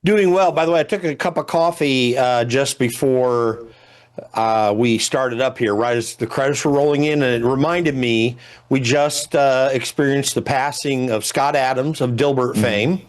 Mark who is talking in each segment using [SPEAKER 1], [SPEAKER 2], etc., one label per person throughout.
[SPEAKER 1] Doing well. By the way, I took a cup of coffee just before we started up here, right as the credits were rolling in, and it reminded me we just experienced the passing of Scott Adams of Dilbert fame,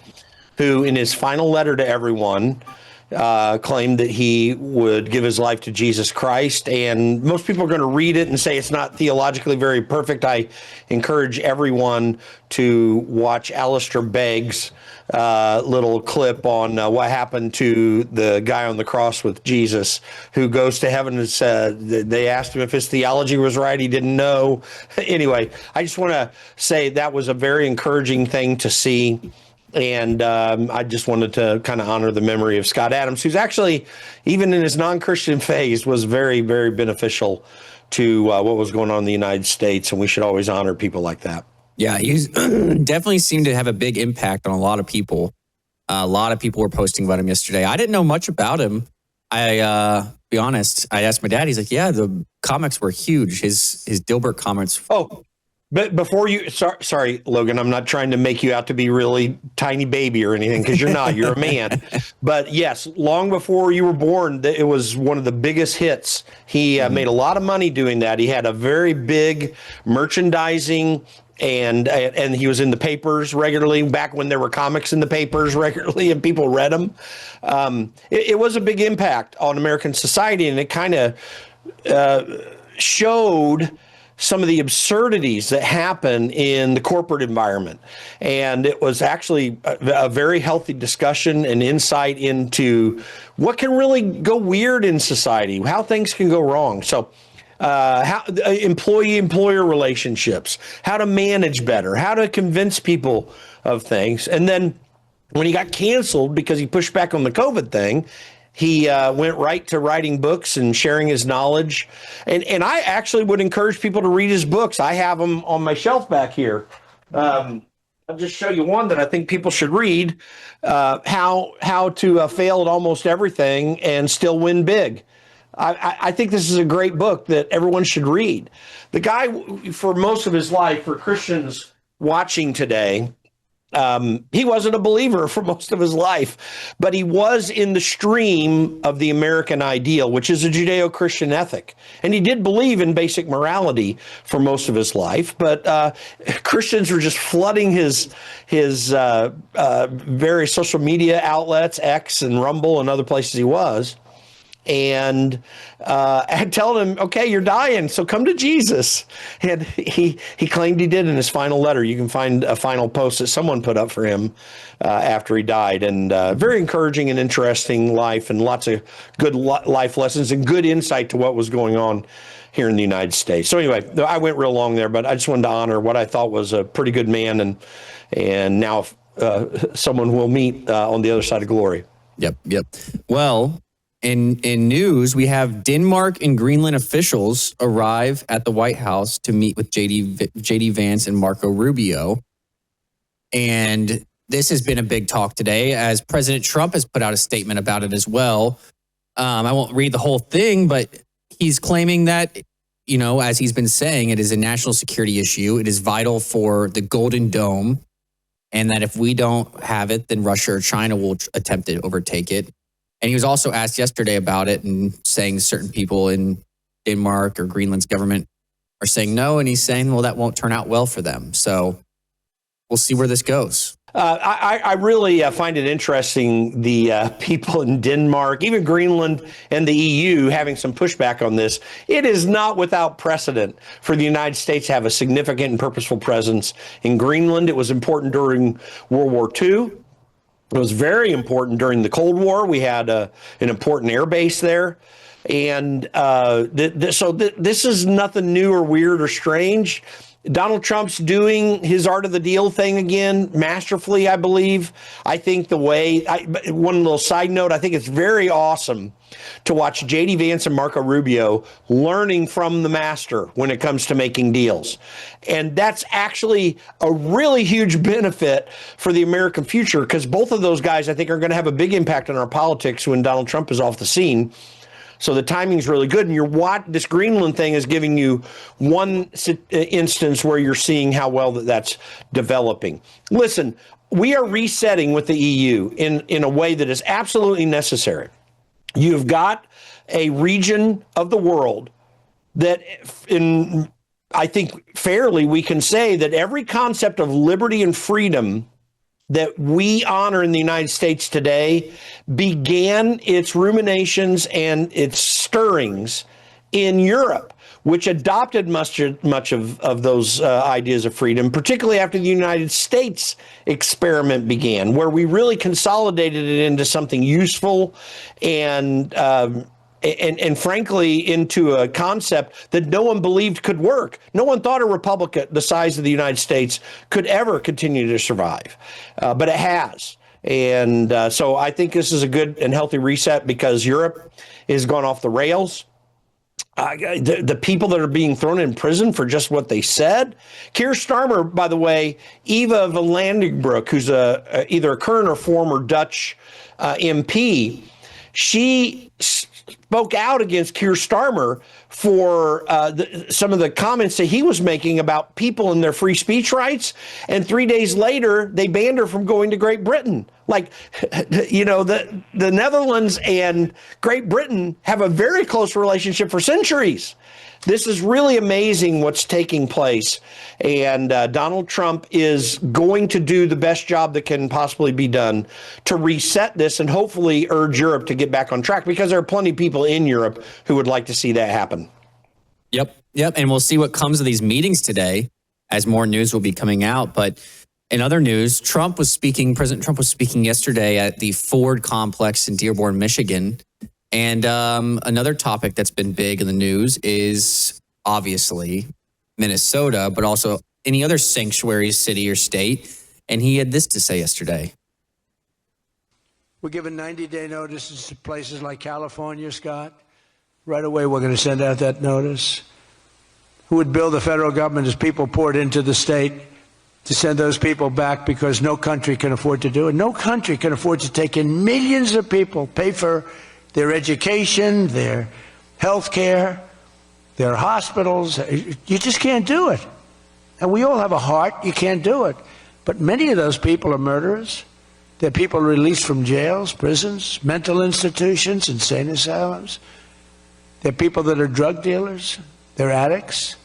[SPEAKER 1] who in his final letter to everyone claimed that he would give his life to Jesus Christ. And most people are going to read it and say it's not theologically very perfect. I encourage everyone to watch Alistair Begg's little clip on what happened to the guy on the cross with Jesus who goes to heaven and said, they asked him if his theology was right. He didn't know. Anyway, I just want to say that was a very encouraging thing to see. And I just wanted to kind of honor the memory of Scott Adams, who's actually, even in his non-Christian phase, was very, very beneficial to what was going on in the United States. And we should always honor people like that.
[SPEAKER 2] Yeah, he's definitely seemed to have a big impact on a lot of people. A lot of people were posting about him yesterday. I didn't know much about him. Be honest, I asked my dad. He's like, yeah, the comics were huge. His Dilbert comics.
[SPEAKER 1] Oh, but before you, sorry, Logan, I'm not trying to make you out to be really tiny baby or anything, because you're not. You're a man. But yes, long before you were born, it was one of the biggest hits. He made a lot of money doing that. He had a very big merchandising, and he was in the papers regularly back when there were comics in the papers regularly and people read them. It was a big impact on American society, and it kind of showed some of the absurdities that happen in the corporate environment. And it was actually a very healthy discussion and insight into what can really go weird in society, how things can go wrong. So how employee-employer relationships, how to manage better, how to convince people of things. And then when he got canceled because he pushed back on the COVID thing, he went right to writing books and sharing his knowledge. And I actually would encourage people to read his books. I have them on my shelf back here. I'll just show you one that I think people should read, how to fail at almost everything and still win big. I think this is a great book that everyone should read. The guy, for most of his life, for Christians watching today, he wasn't a believer for most of his life, but he was in the stream of the American ideal, which is a Judeo-Christian ethic. And he did believe in basic morality for most of his life, but Christians were just flooding his various social media outlets, X and Rumble and other places he was, and telling him, okay, you're dying, so come to Jesus. And he claimed he did in his final letter. You can find a final post that someone put up for him after he died. And very encouraging and interesting life, and lots of good life lessons and good insight to what was going on here in the United States. So anyway, I went real long there, but I just wanted to honor what I thought was a pretty good man, and now someone we'll meet on the other side of glory.
[SPEAKER 2] Yep. Well, in news, we have Denmark and Greenland officials arrive at the White House to meet with JD Vance and Marco Rubio. And this has been a big talk today, as President Trump has put out a statement about it as well. I won't read the whole thing, but he's claiming that, as he's been saying, it is a national security issue. It is vital for the Golden Dome, and that if we don't have it, then Russia or China will attempt to overtake it. And he was also asked yesterday about it, and saying certain people in Denmark or Greenland's government are saying no. And he's saying, well, that won't turn out well for them. So we'll see where this goes.
[SPEAKER 1] I really find it interesting, the people in Denmark, even Greenland and the EU having some pushback on this. It is not without precedent for the United States to have a significant and purposeful presence in Greenland. It was important during World War II. It was very important during the Cold War. We had an important air base there. And so this is nothing new or weird or strange. Donald Trump's doing his art of the deal thing again, masterfully, I believe. I think one little side note, I think it's very awesome to watch JD Vance and Marco Rubio learning from the master when it comes to making deals. And that's actually a really huge benefit for the American future, because both of those guys, I think, are going to have a big impact on our politics when Donald Trump is off the scene. So the timing's really good. And this Greenland thing is giving you one instance where you're seeing how well that's developing. Listen, we are resetting with the EU in a way that is absolutely necessary. You've got a region of the world that, I think fairly, we can say that every concept of liberty and freedom that we honor in the United States today began its ruminations and its stirrings in Europe, which adopted much of those ideas of freedom, particularly after the United States experiment began, where we really consolidated it into something useful and frankly into a concept that no one believed could work. No one thought a republic the size of the United States could ever continue to survive, but it has. And so I think this is a good and healthy reset because Europe has gone off the rails. The people that are being thrown in prison for just what they said. Keir Starmer, by the way, Eva van Landenbroek, who's either a current or former Dutch MP, she spoke out against Keir Starmer for some of the comments that he was making about people and their free speech rights. And 3 days later, they banned her from going to Great Britain. Like, you know, the Netherlands and Great Britain have a very close relationship for centuries. This is really amazing what's taking place. And Donald Trump is going to do the best job that can possibly be done to reset this and hopefully urge Europe to get back on track, because there are plenty of people in Europe who would like to see that happen.
[SPEAKER 2] Yep. And we'll see what comes of these meetings today as more news will be coming out. But in other news, President Trump was speaking yesterday at the Ford complex in Dearborn, Michigan. And another topic that's been big in the news is obviously Minnesota, but also any other sanctuary city or state. And he had this to say yesterday.
[SPEAKER 3] We're giving 90-day notices to places like California, Scott. Right away, we're going to send out that notice. Who would bill the federal government as people poured into the state to send those people back, because no country can afford to do it. No country can afford to take in millions of people, pay for their education, their health care, their hospitals. You just can't do it. And we all have a heart. You can't do it. But many of those people are murderers. They're people released from jails, prisons, mental institutions, insane asylums. They're people that are drug dealers. They're addicts.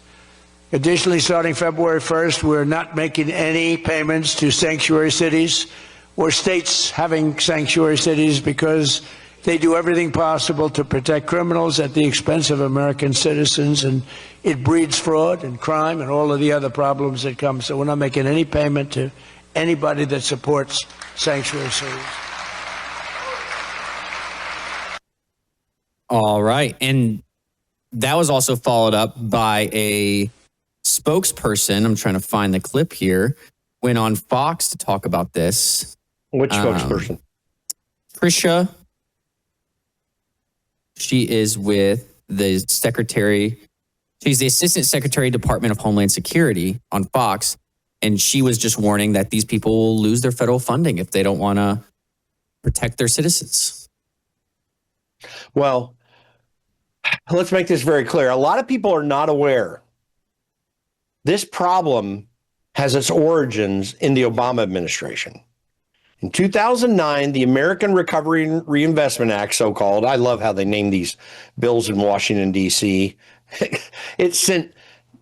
[SPEAKER 3] Additionally, starting February 1st, we're not making any payments to sanctuary cities or states having sanctuary cities, because they do everything possible to protect criminals at the expense of American citizens, and it breeds fraud and crime and all of the other problems that come. So we're not making any payment to anybody that supports sanctuary cities.
[SPEAKER 2] All right. And that was also followed up by a spokesperson. I'm trying to find the clip here. Went on Fox to talk about this.
[SPEAKER 1] Which spokesperson?
[SPEAKER 2] Trisha. She is with the secretary. She's the Assistant Secretary, Department of Homeland Security on Fox. And she was just warning that these people will lose their federal funding if they don't want to protect their citizens.
[SPEAKER 1] Well, let's make this very clear. A lot of people are not aware. This problem has its origins in the Obama administration. In 2009, the American Recovery and Reinvestment Act, so-called, I love how they name these bills in Washington, D.C., it sent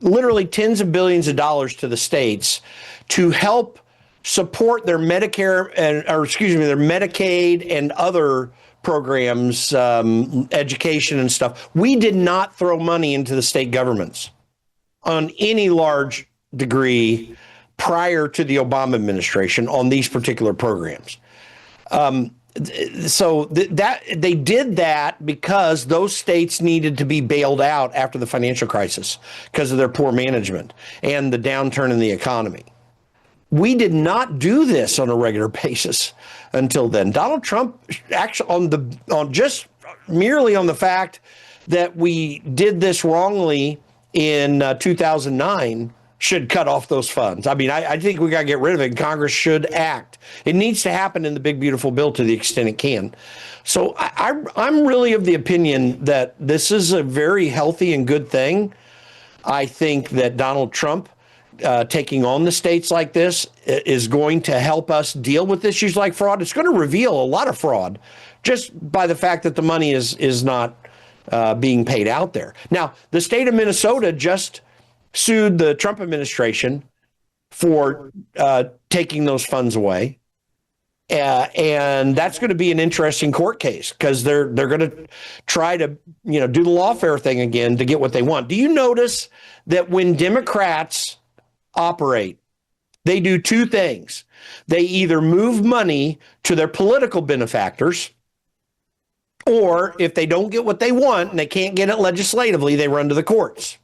[SPEAKER 1] literally tens of billions of dollars to the states to help support their Medicare their Medicaid and other programs, education and stuff. We did not throw money into the state governments on any large degree prior to the Obama administration on these particular programs. So that they did that because those states needed to be bailed out after the financial crisis because of their poor management and the downturn in the economy. We did not do this on a regular basis until then. Donald Trump actually just merely on the fact that we did this wrongly in 2009 should cut off those funds. I mean, I think we got to get rid of it, and Congress should act. It needs to happen in the big, beautiful bill to the extent it can. So I'm really of the opinion that this is a very healthy and good thing. I think that Donald Trump taking on the states like this is going to help us deal with issues like fraud. It's going to reveal a lot of fraud just by the fact that the money is not being paid out there. Now, the state of Minnesota just sued the Trump administration for taking those funds away. And that's going to be an interesting court case because they're going to try to, do the lawfare thing again to get what they want. Do you notice that when Democrats operate, they do two things? They either move money to their political benefactors, or if they don't get what they want and they can't get it legislatively, they run to the courts.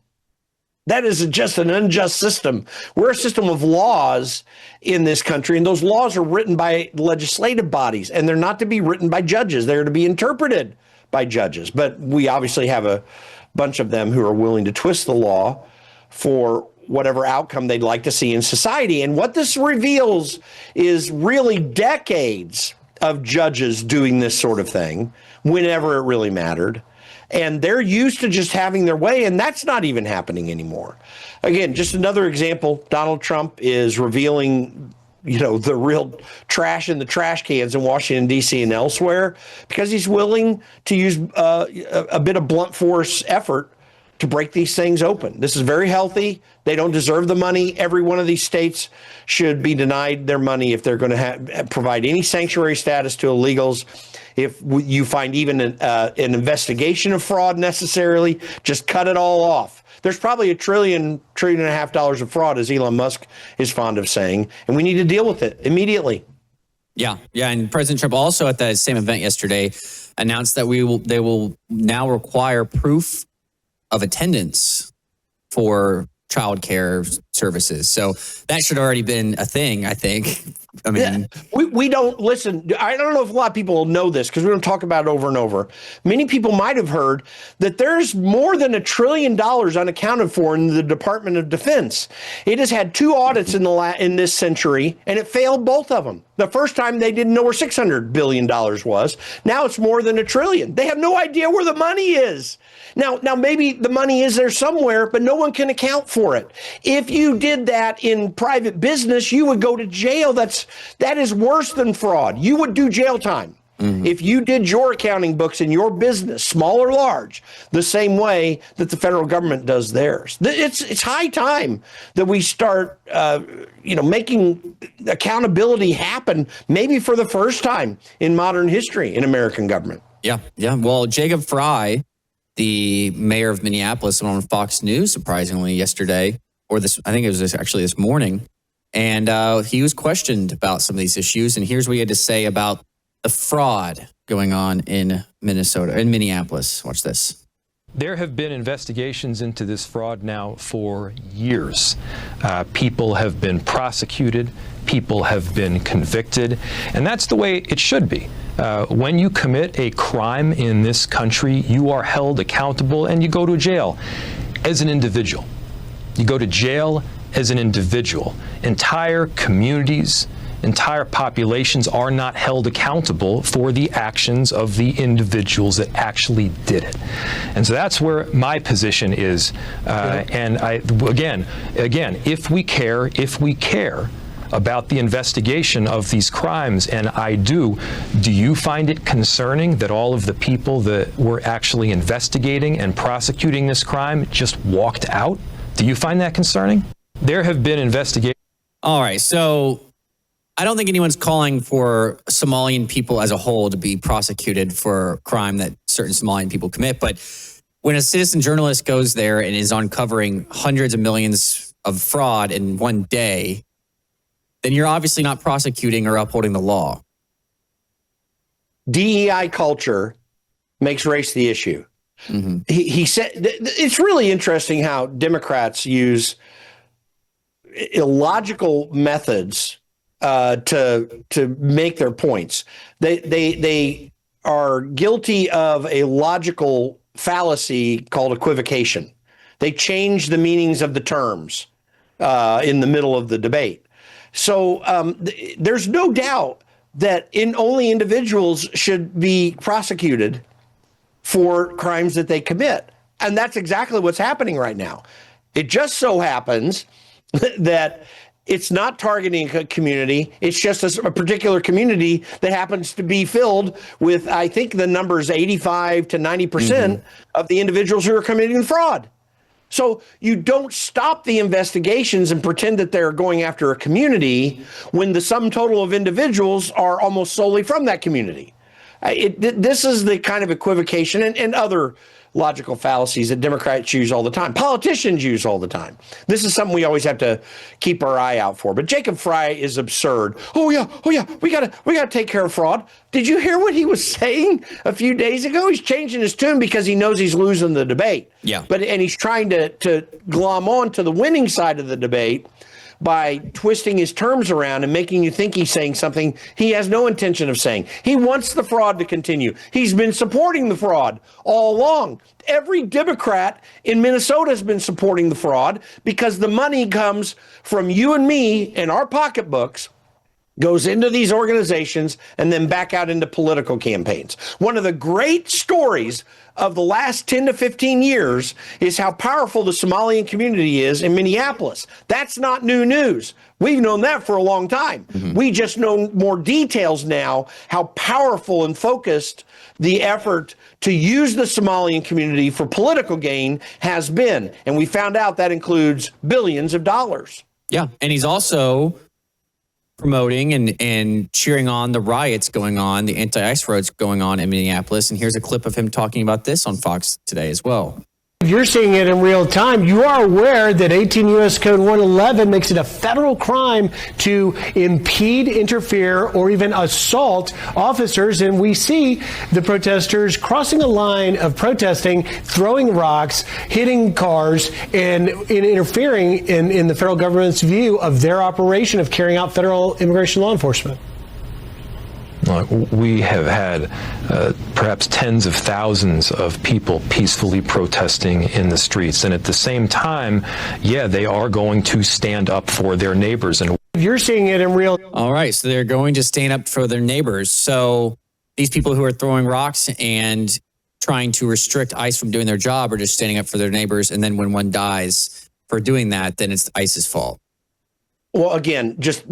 [SPEAKER 1] That is just an unjust system. We're a system of laws in this country, and those laws are written by legislative bodies, and they're not to be written by judges. They're to be interpreted by judges. But we obviously have a bunch of them who are willing to twist the law for whatever outcome they'd like to see in society. And what this reveals is really decades of judges doing this sort of thing whenever it really mattered. And they're used to just having their way, and that's not even happening anymore. Again, just another example, Donald Trump is revealing, the real trash in the trash cans in Washington, D.C. and elsewhere, because he's willing to use a bit of blunt force effort to break these things open. This is very healthy. They don't deserve the money. Every one of these states should be denied their money if they're going to provide any sanctuary status to illegals. If you find even an investigation of fraud necessarily, just cut it all off. There's probably $1 trillion and a half of fraud, as Elon Musk is fond of saying, and we need to deal with it immediately.
[SPEAKER 2] Yeah. And President Trump also at that same event yesterday announced that they will now require proof of attendance for child care services. So that should already been a thing, I think. I mean,
[SPEAKER 1] we don't listen. I don't know if a lot of people know this because we don't talk about it over and over. Many people might have heard that there's more than $1 trillion unaccounted for in the Department of Defense. It has had 2 audits in this century, and it failed both of them. The first time they didn't know where $600 billion was. Now it's more than $1 trillion. They have no idea where the money is. Now maybe the money is there somewhere, but no one can account for it. If you did that in private business, you would go to jail. That is worse than fraud. You would do jail time. Mm-hmm. If you did your accounting books in your business, small or large, the same way that the federal government does theirs. It's high time that we start, making accountability happen, maybe for the first time in modern history in American government.
[SPEAKER 2] Yeah. Well, Jacob Frey, the mayor of Minneapolis, went on Fox News, surprisingly, yesterday, I think it was actually this morning, and he was questioned about some of these issues, and here's what he had to say about the fraud going on in Minneapolis. Watch this.
[SPEAKER 4] There have been investigations into this fraud now for years. People have been prosecuted, people have been convicted, and that's the way it should be. When you commit a crime in this country, you are held accountable and you go to jail as an individual. You go to jail as an individual. Entire communities, entire populations are not held accountable for the actions of the individuals that actually did it. And so that's where my position is. And again, if we care about the investigation of these crimes, and I do you find it concerning that all of the people that were actually investigating and prosecuting this crime just walked out? Do you find that concerning? There have been investigations.
[SPEAKER 2] All right, so I don't think anyone's calling for Somalian people as a whole to be prosecuted for crime that certain Somalian people commit. But when a citizen journalist goes there and is uncovering hundreds of millions of fraud in one day, then you're obviously not prosecuting or upholding the law.
[SPEAKER 1] DEI culture makes race the issue. Mm-hmm. He said it's really interesting how Democrats use illogical methods to make their points. They are guilty of a logical fallacy called equivocation. They change the meanings of the terms in the middle of the debate. So there's no doubt that only individuals should be prosecuted for crimes that they commit. And that's exactly what's happening right now. It just so happens that it's not targeting a community. It's just a particular community that happens to be filled with, I think the number is 85 to 90% of the individuals who are committing fraud. So you don't stop the investigations and pretend that they're going after a community when the sum total of individuals are almost solely from that community. This is the kind of equivocation and other logical fallacies that Democrats use all the time. Politicians use all the time. This is something we always have to keep our eye out for. But Jacob Frey is absurd. Oh yeah, we gotta take care of fraud. Did you hear what he was saying a few days ago? He's changing his tune because he knows he's losing the debate.
[SPEAKER 2] Yeah.
[SPEAKER 1] And he's trying to glom on to the winning side of the debate by twisting his terms around and making you think he's saying something he has no intention of saying. He wants the fraud to continue. He's been supporting the fraud all along. Every Democrat in Minnesota has been supporting the fraud because the money comes from you and me and our pocketbooks, goes into these organizations, and then back out into political campaigns. One of the great stories of the last 10 to 15 years is how powerful the Somalian community is in Minneapolis. That's not new news. We've known that for a long time. We just know more details now, how powerful and focused the effort to use the Somalian community for political gain has been. And we found out that includes billions of dollars.
[SPEAKER 2] Yeah. And he's also promoting and cheering on the riots going on, the anti-ICE riots going on in Minneapolis. And here's a clip of him talking about this on Fox today as well.
[SPEAKER 5] You're seeing it in real time. You are aware that 18 U.S. Code 111 makes it a federal crime to impede, interfere, or even assault officers. And we see the protesters crossing a line of protesting, throwing rocks, hitting cars, and interfering in the federal government's view of their operation of carrying out federal immigration law enforcement.
[SPEAKER 4] We have had perhaps tens of thousands of people peacefully protesting in the streets. And at the same time, yeah, they are going to stand up for their neighbors. And
[SPEAKER 5] You're seeing it in real.
[SPEAKER 2] All right. So they're going to stand up for their neighbors. So these people who are throwing rocks and trying to restrict ICE from doing their job are just standing up for their neighbors. And then when one dies for doing that, then it's ICE's fault.
[SPEAKER 1] Well, again, just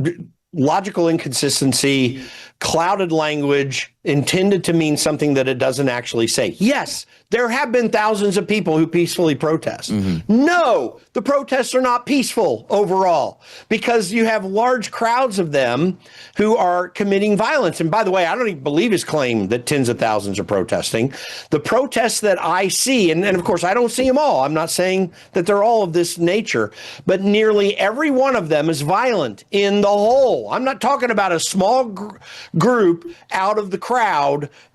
[SPEAKER 1] logical inconsistency, clouded language intended to mean something that it doesn't actually say. Yes, there have been thousands of people who peacefully protest. No, the protests are not peaceful overall because you have large crowds of them who are committing violence. And by the way, I don't even believe his claim that tens of thousands are protesting. The protests that I see, and of course I don't see them all. I'm not saying that they're all of this nature, but nearly every one of them is violent in the whole. I'm not talking about a small group out of the crowd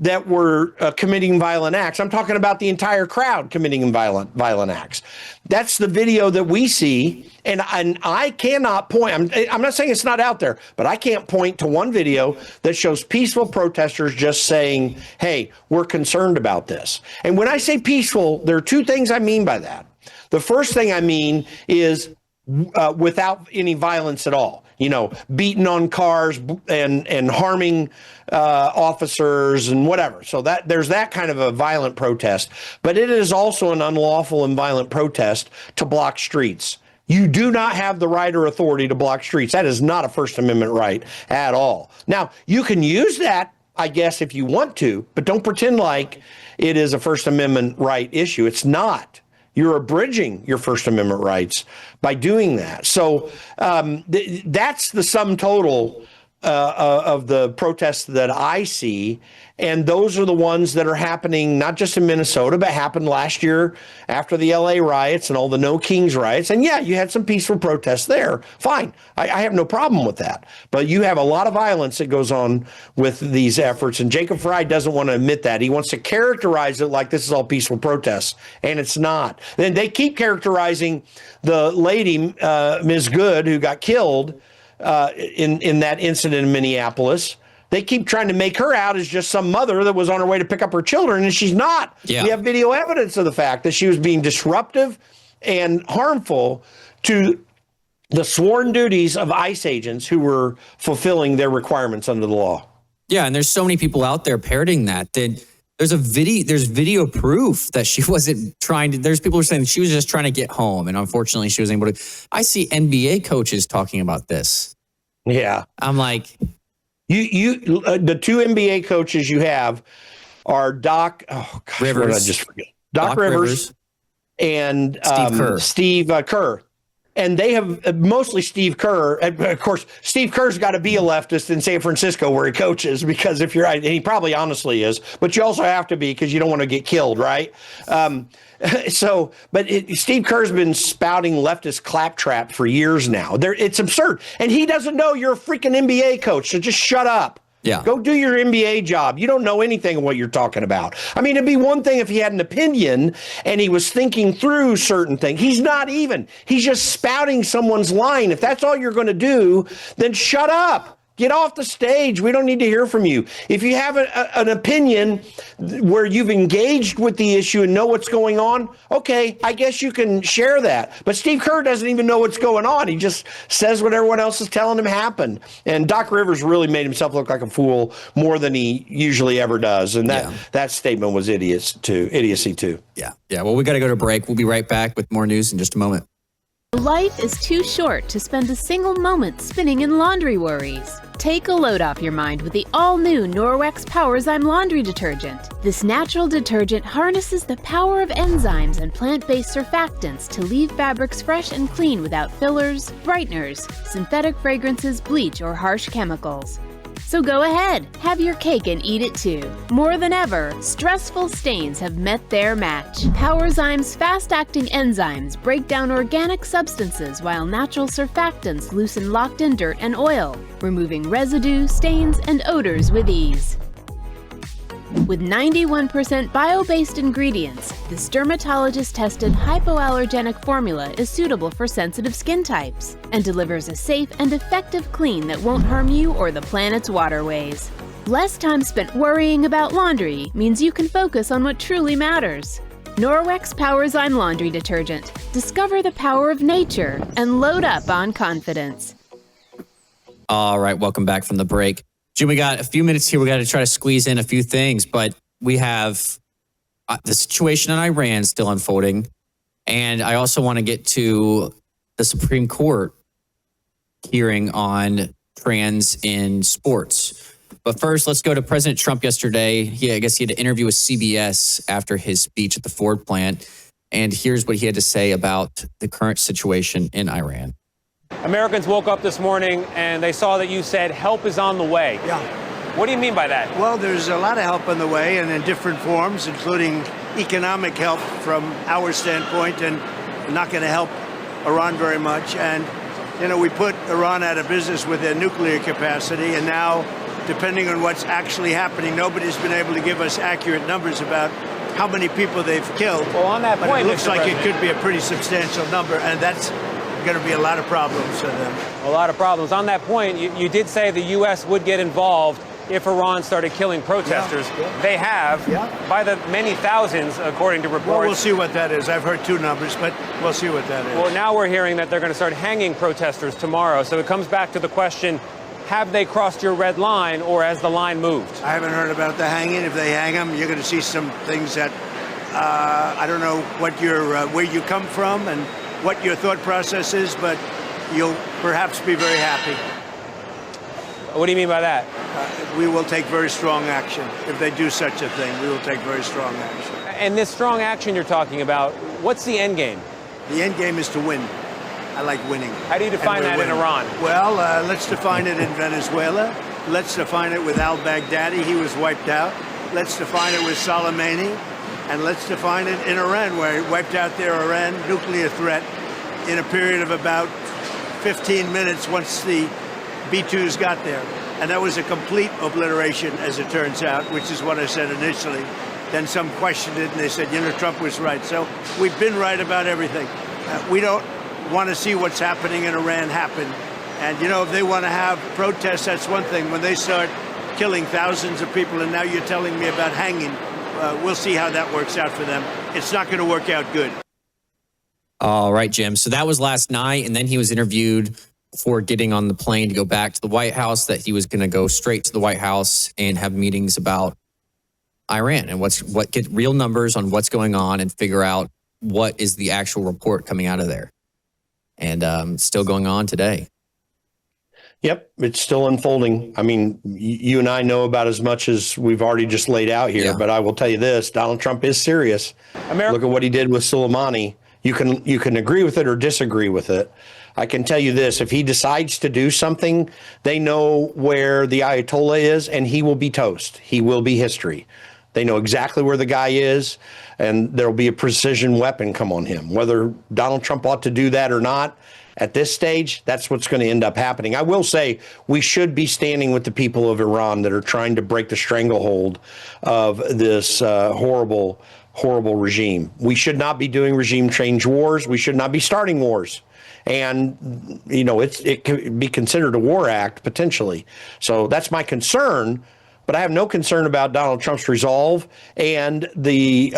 [SPEAKER 1] that were committing violent acts. I'm talking about the entire crowd committing violent acts. That's the video that we see, and I cannot point. I'm not saying it's not out there, but I can't point to one video that shows peaceful protesters just saying, "Hey, we're concerned about this." And when I say peaceful, there are two things I mean by that. The first thing I mean is without any violence at all. You know, beating on cars and harming officers and whatever. So that there's that kind of a violent protest. But it is also an unlawful and violent protest to block streets. You do not have the right or authority to block streets. That is not a First Amendment right at all. Now, you can use that, I guess, if you want to, but don't pretend like it is a First Amendment right issue. It's not. You're abridging your First Amendment rights by doing that. So that's the sum total of the protests that I see. And those are the ones that are happening not just in Minnesota, but happened last year after the LA riots and all the No Kings riots. And yeah, you had some peaceful protests there. Fine. I have no problem with that. But you have a lot of violence that goes on with these efforts. And Jacob Frey doesn't want to admit that. He wants to characterize it like this is all peaceful protests. And it's not. Then they keep characterizing the lady, Ms. Good, who got killed in that incident in Minneapolis. They keep trying to make her out as just some mother that was on her way to pick up her children, and she's not. Yeah. We have video evidence of the fact that she was being disruptive and harmful to the sworn duties of ICE agents who were fulfilling their requirements under the law.
[SPEAKER 2] Yeah, and there's so many people out there parroting that There's video proof that she wasn't trying to. There's people who are saying she was just trying to get home, and unfortunately, she wasn't able to. I see NBA coaches talking about this.
[SPEAKER 1] Yeah,
[SPEAKER 2] I'm like,
[SPEAKER 1] the two NBA coaches you have are Doc
[SPEAKER 2] Rivers.
[SPEAKER 1] What did I just forget? Doc Rivers and Steve Kerr. And they have mostly Steve Kerr. Of course, Steve Kerr's got to be a leftist in San Francisco where he coaches, because if you're, and he probably honestly is, but you also have to be because you don't want to get killed, right? Steve Kerr's been spouting leftist claptrap for years now. It's absurd. And he doesn't know you're a freaking NBA coach, so just shut up.
[SPEAKER 2] Yeah.
[SPEAKER 1] Go do your NBA job. You don't know anything of what you're talking about. I mean, it'd be one thing if he had an opinion and he was thinking through certain things. He's not even. He's just spouting someone's line. If that's all you're going to do, then shut up. Get off the stage. We don't need to hear from you. If you have an opinion where you've engaged with the issue and know what's going on, okay, I guess you can share that. But Steve Kerr doesn't even know what's going on. He just says what everyone else is telling him happened. And Doc Rivers really made himself look like a fool more than he usually ever does. And that statement was idiocy too.
[SPEAKER 2] Yeah. Well, we got to go to break. We'll be right back with more news in just a moment.
[SPEAKER 6] Life is too short to spend a single moment spinning in laundry worries. Take a load off your mind with the all-new Norwex Powerzyme laundry detergent. This natural detergent harnesses the power of enzymes and plant-based surfactants to leave fabrics fresh and clean without fillers, brighteners, synthetic fragrances, bleach, or harsh chemicals. So go ahead, have your cake and eat it too. More than ever, stressful stains have met their match. Powerzyme's fast-acting enzymes break down organic substances while natural surfactants loosen locked-in dirt and oil, removing residue, stains, and odors with ease. With 91% bio-based ingredients, this dermatologist-tested hypoallergenic formula is suitable for sensitive skin types and delivers a safe and effective clean that won't harm you or the planet's waterways. Less time spent worrying about laundry means you can focus on what truly matters. Norwex Powerzyme Laundry Detergent. Discover the power of nature and load up on confidence.
[SPEAKER 2] All right, welcome back from the break. Jim, we got a few minutes here. We got to try to squeeze in a few things, but we have the situation in Iran still unfolding. And I also want to get to the Supreme Court hearing on trans in sports. But first, let's go to President Trump yesterday. I guess he had an interview with CBS after his speech at the Ford plant. And here's what he had to say about the current situation in Iran.
[SPEAKER 7] Americans woke up this morning and they saw that you said help is on the way.
[SPEAKER 3] Yeah.
[SPEAKER 7] What do you mean by that?
[SPEAKER 3] Well, there's a lot of help on the way, and in different forms, including economic help from our standpoint, and not going to help Iran very much. And, we put Iran out of business with their nuclear capacity, and now, depending on what's actually happening, nobody's been able to give us accurate numbers about how many people they've killed.
[SPEAKER 7] Well, on that point,
[SPEAKER 3] it looks
[SPEAKER 7] Mr.
[SPEAKER 3] like
[SPEAKER 7] President,
[SPEAKER 3] it could be a pretty substantial number, and that's going to be a lot of problems for them.
[SPEAKER 7] a lot of problems. On that point, you did say the U.S. would get involved if Iran started killing protesters.
[SPEAKER 3] Yeah.
[SPEAKER 7] They have, by the many thousands, according to reports.
[SPEAKER 3] Well, we'll see what that is. I've heard two numbers, but we'll see what that is.
[SPEAKER 7] Well, now we're hearing that they're going to start hanging protesters tomorrow. So it comes back to the question, have they crossed your red line, or has the line moved?
[SPEAKER 3] I haven't heard about the hanging. If they hang them, you're going to see some things that I don't know what where you come from and what your thought process is, but you'll perhaps be very happy.
[SPEAKER 7] What do you mean by that?
[SPEAKER 3] We will take very strong action. If they do such a thing, we will take very strong action.
[SPEAKER 7] And this strong action you're talking about, what's the end game?
[SPEAKER 3] The end game is to win. I like winning.
[SPEAKER 7] How do you define that in Iran?
[SPEAKER 3] Well, let's define it in Venezuela. Let's define it with al-Baghdadi. He was wiped out. Let's define it with Soleimani. And let's define it in Iran, where he wiped out their Iran nuclear threat in a period of about 15 minutes once the B-2s got there. And that was a complete obliteration, as it turns out, which is what I said initially. Then some questioned it, and they said, Trump was right. So we've been right about everything. We don't want to see what's happening in Iran happen. And, if they want to have protests, that's one thing. When they start killing thousands of people, and now you're telling me about hanging, we'll see how that works out for them. It's not going to work out good.
[SPEAKER 2] All right, Jim. So that was last night, and then he was interviewed before getting on the plane to go back to the White House, that he was going to go straight to the White House and have meetings about Iran and get real numbers on what's going on and figure out what is the actual report coming out of there. And still going on today.
[SPEAKER 1] Yep, it's still unfolding. I mean, you and I know about as much as we've already just laid out here, but I will tell you this, Donald Trump is serious. Look at what he did with Soleimani. You can agree with it or disagree with it. I can tell you this, if he decides to do something, they know where the Ayatollah is and he will be toast. He will be history. They know exactly where the guy is, and there'll be a precision weapon come on him. Whether Donald Trump ought to do that or not, at this stage, that's what's going to end up happening. I will say we should be standing with the people of Iran that are trying to break the stranglehold of this horrible regime. We should not be doing regime change wars. We should not be starting wars. And, you know, it could be considered a war act potentially. So that's my concern. But I have no concern about Donald Trump's resolve and the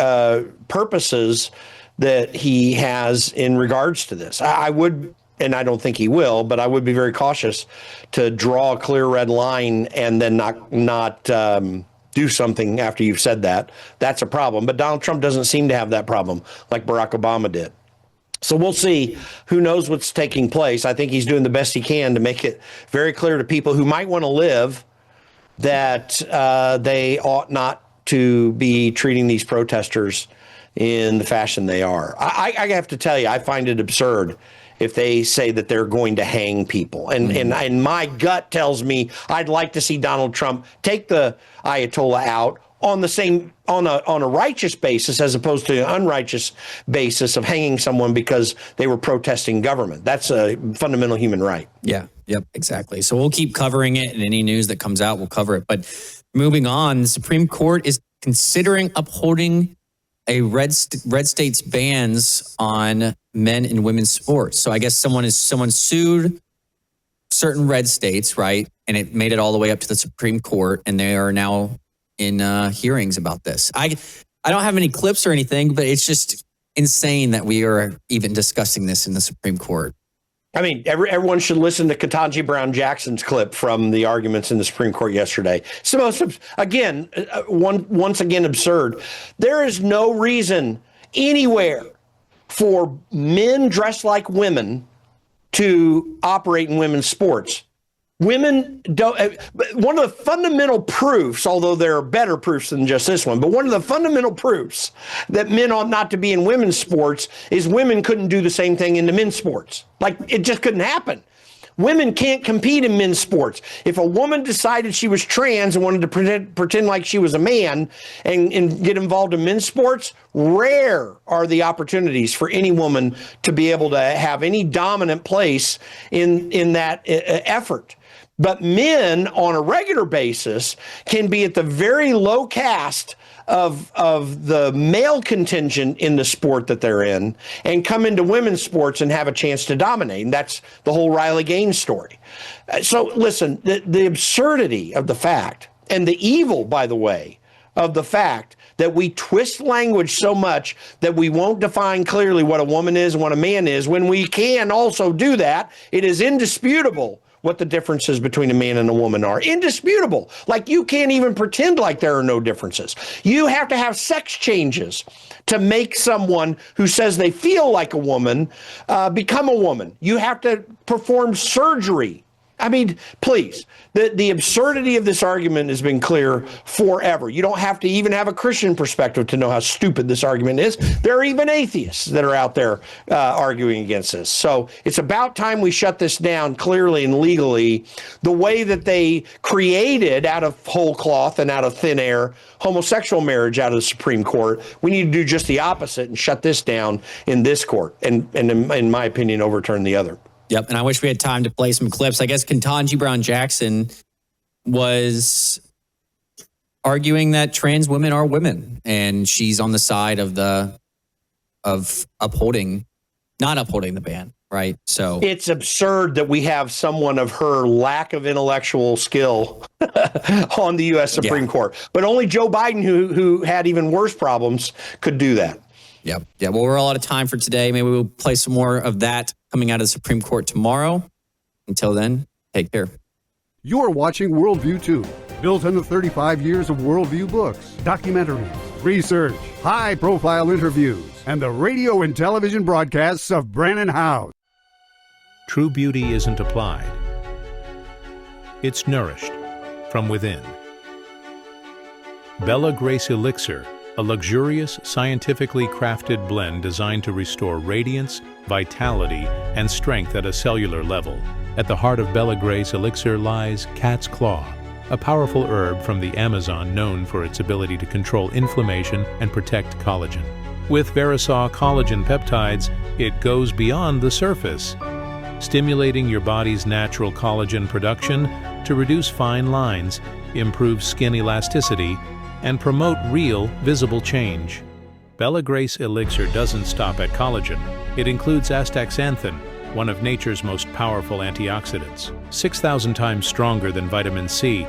[SPEAKER 1] purposes that he has in regards to this. I would, and I don't think he will, but I would be very cautious to draw a clear red line and then not do something after you've said that. That's a problem. But Donald Trump doesn't seem to have that problem like Barack Obama did. So we'll see. Who knows what's taking place? I think he's doing the best he can to make it very clear to people who might want to live that they ought not to be treating these protesters in the fashion they are. I have to tell you, I find it absurd if they say that they're going to hang people. And my gut tells me I'd like to see Donald Trump take the Ayatollah out on the same on a righteous basis as opposed to an unrighteous basis of hanging someone because they were protesting government. That's a fundamental human right.
[SPEAKER 2] Yeah. Yep. Exactly. So we'll keep covering it, and any news that comes out, we'll cover it. But moving on, the Supreme Court is considering upholding a red state's bans on men and women's sports. So I guess someone sued certain red states, right? And it made it all the way up to the Supreme Court, and they are now in hearings about this. I don't have any clips or anything, but it's just insane that we are even discussing this in the Supreme Court.
[SPEAKER 1] I mean, everyone should listen to Ketanji Brown Jackson's clip from the arguments in the Supreme Court yesterday. It's the most, again, once again, absurd. There is no reason anywhere for men dressed like women to operate in women's sports. Women don't. One of the fundamental proofs, although there are better proofs than just this one, but one of the fundamental proofs that men ought not to be in women's sports is women couldn't do the same thing in the men's sports. Like, it just couldn't happen. Women can't compete in men's sports. If a woman decided she was trans and wanted to pretend like she was a man and get involved in men's sports, rare are the opportunities for any woman to be able to have any dominant place in that effort. But men on a regular basis can be at the very low caste of the male contingent in the sport that they're in and come into women's sports and have a chance to dominate. And that's the whole Riley Gaines story. So listen, the absurdity of the fact, and the evil, by the way, of the fact that we twist language so much that we won't define clearly what a woman is and what a man is, when we can also do that. It is indisputable what the differences between a man and a woman are. Indisputable. Like, you can't even pretend like there are no differences. You have to have sex changes to make someone who says they feel like a woman become a woman. You have to perform surgery. I mean, please, the absurdity of this argument has been clear forever. You don't have to even have a Christian perspective to know how stupid this argument is. There are even atheists that are out there arguing against this. So it's about time we shut this down clearly and legally. The way that they created out of whole cloth and out of thin air homosexual marriage out of the Supreme Court, we need to do just the opposite and shut this down in this court and in my opinion, overturn the other.
[SPEAKER 2] Yep, and I wish we had time to play some clips. I guess Ketanji Brown Jackson was arguing that trans women are women, and she's on the side of not upholding the ban, right? So
[SPEAKER 1] it's absurd that we have someone of her lack of intellectual skill on the U.S. Supreme Court, but only Joe Biden, who had even worse problems, could do that.
[SPEAKER 2] Yep. Yeah. Well, we're all out of time for today. Maybe we'll play some more of that coming out of the Supreme Court tomorrow. Until then, take care.
[SPEAKER 8] You're watching Worldview 2. built on the 35 years of Worldview books, documentaries, research, high-profile interviews, and the radio and television broadcasts of Brannon House.
[SPEAKER 9] True beauty isn't applied. It's nourished from within. Bella Grace Elixir, a luxurious, scientifically crafted blend designed to restore radiance, vitality, and strength at a cellular level. At the heart of Bella Grace Elixir lies Cat's Claw, a powerful herb from the Amazon known for its ability to control inflammation and protect collagen. With Verisaw collagen peptides, it goes beyond the surface, stimulating your body's natural collagen production to reduce fine lines, improve skin elasticity, and promote real, visible change. Bella Grace Elixir doesn't stop at collagen. It includes astaxanthin, one of nature's most powerful antioxidants. 6,000 times stronger than vitamin C,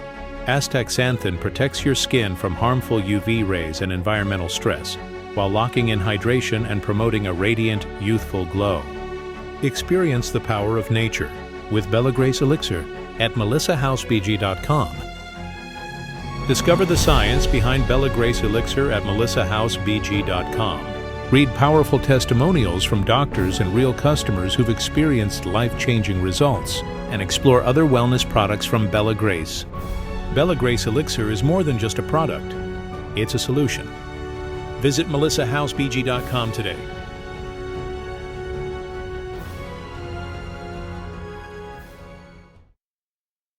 [SPEAKER 9] astaxanthin protects your skin from harmful UV rays and environmental stress, while locking in hydration and promoting a radiant, youthful glow. Experience the power of nature with Bella Grace Elixir at melissahousebg.com. Discover the science behind Bella Grace Elixir at melissahousebg.com. Read powerful testimonials from doctors and real customers who've experienced life-changing results, and explore other wellness products from Bella Grace. Bella Grace Elixir is more than just a product. It's a solution. Visit melissahousebg.com today.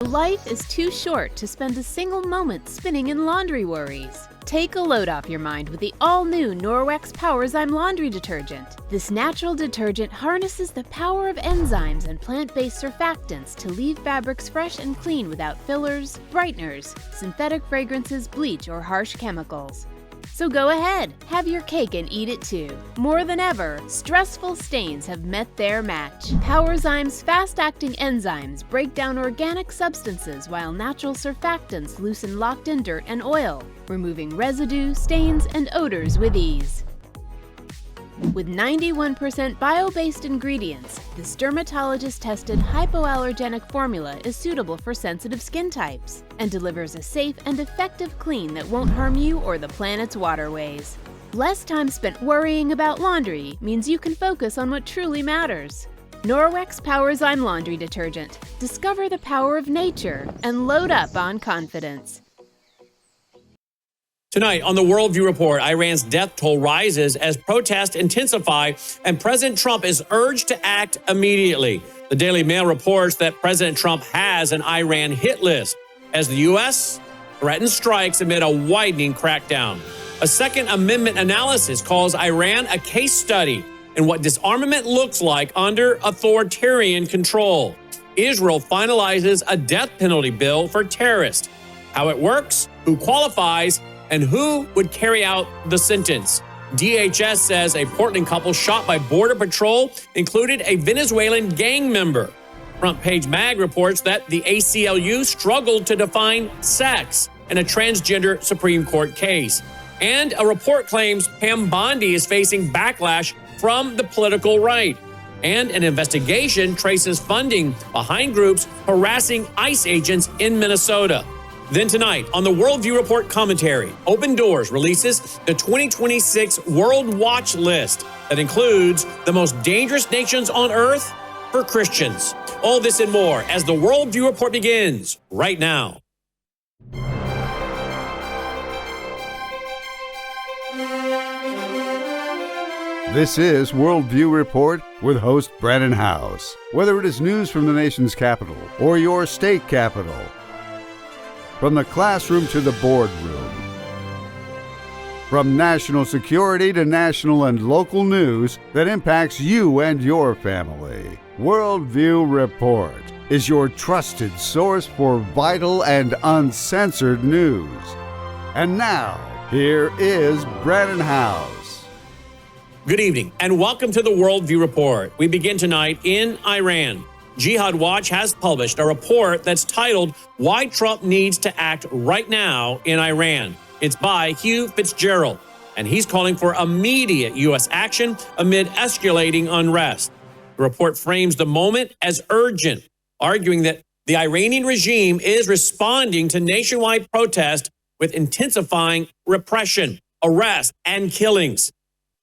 [SPEAKER 6] Life is too short to spend a single moment spinning in laundry worries. Take a load off your mind with the all-new Norwex Powerzyme laundry detergent. This natural detergent harnesses the power of enzymes and plant-based surfactants to leave fabrics fresh and clean without fillers, brighteners, synthetic fragrances, bleach, or harsh chemicals. So go ahead, have your cake and eat it too. More than ever, stressful stains have met their match. Powerzyme's fast-acting enzymes break down organic substances while natural surfactants loosen locked-in dirt and oil, removing residue, stains, and odors with ease. With 91% bio-based ingredients, this dermatologist-tested hypoallergenic formula is suitable for sensitive skin types and delivers a safe and effective clean that won't harm you or the planet's waterways. Less time spent worrying about laundry means you can focus on what truly matters. Norwex Powerzyme Laundry Detergent. Discover the power of nature and load up on confidence.
[SPEAKER 10] Tonight on the Worldview Report, Iran's death toll rises as protests intensify and President Trump is urged to act immediately. The Daily Mail reports that President Trump has an Iran hit list as the U.S. threatens strikes amid a widening crackdown. A Second Amendment analysis calls Iran a case study in what disarmament looks like under authoritarian control. Israel finalizes a death penalty bill for terrorists. How it works, who qualifies, and who would carry out the sentence. DHS says a Portland couple shot by Border Patrol included a Venezuelan gang member. Front Page Mag reports that the ACLU struggled to define sex in a transgender Supreme Court case. And a report claims Pam Bondi is facing backlash from the political right. And an investigation traces funding behind groups harassing ICE agents in Minnesota. Then tonight, on the Worldview Report commentary, Open Doors releases the 2026 World Watch List that includes the most dangerous nations on earth for Christians. All this and more as the Worldview Report begins right now.
[SPEAKER 8] This is Worldview Report with host Brannon House. Whether it is news from the nation's capital or your state capital, from the classroom to the boardroom, from national security to national and local news that impacts you and your family, Worldview Report is your trusted source for vital and uncensored news. And now, here is Brannon House.
[SPEAKER 10] Good evening, and welcome to the Worldview Report. We begin tonight in Iran. Jihad Watch has published a report that's titled, Why Trump Needs to Act Right Now in Iran. It's by Hugh Fitzgerald, and he's calling for immediate U.S. action amid escalating unrest. The report frames the moment as urgent, arguing that the Iranian regime is responding to nationwide protest with intensifying repression, arrests, and killings.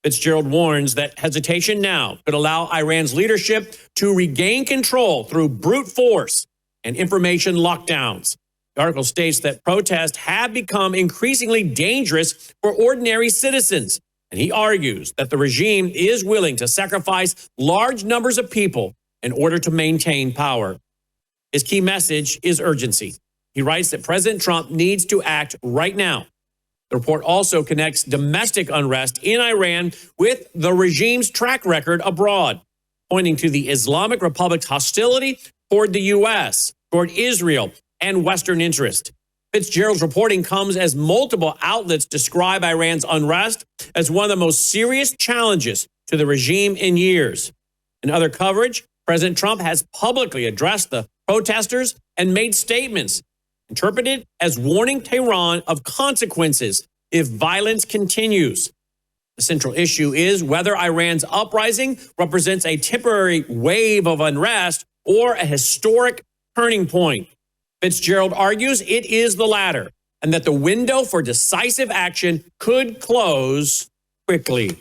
[SPEAKER 10] Fitzgerald warns that hesitation now could allow Iran's leadership to regain control through brute force and information lockdowns. The article states that protests have become increasingly dangerous for ordinary citizens, and he argues that the regime is willing to sacrifice large numbers of people in order to maintain power. His key message is urgency. He writes that President Trump needs to act right now. The report also connects domestic unrest in Iran with the regime's track record abroad, pointing to the Islamic Republic's hostility toward the U.S., toward Israel, and Western interest. Fitzgerald's reporting comes as multiple outlets describe Iran's unrest as one of the most serious challenges to the regime in years. In other coverage, President Trump has publicly addressed the protesters and made statements interpreted as warning Tehran of consequences if violence continues. The central issue is whether Iran's uprising represents a temporary wave of unrest or a historic turning point. Fitzgerald argues it is the latter, and that the window for decisive action could close quickly.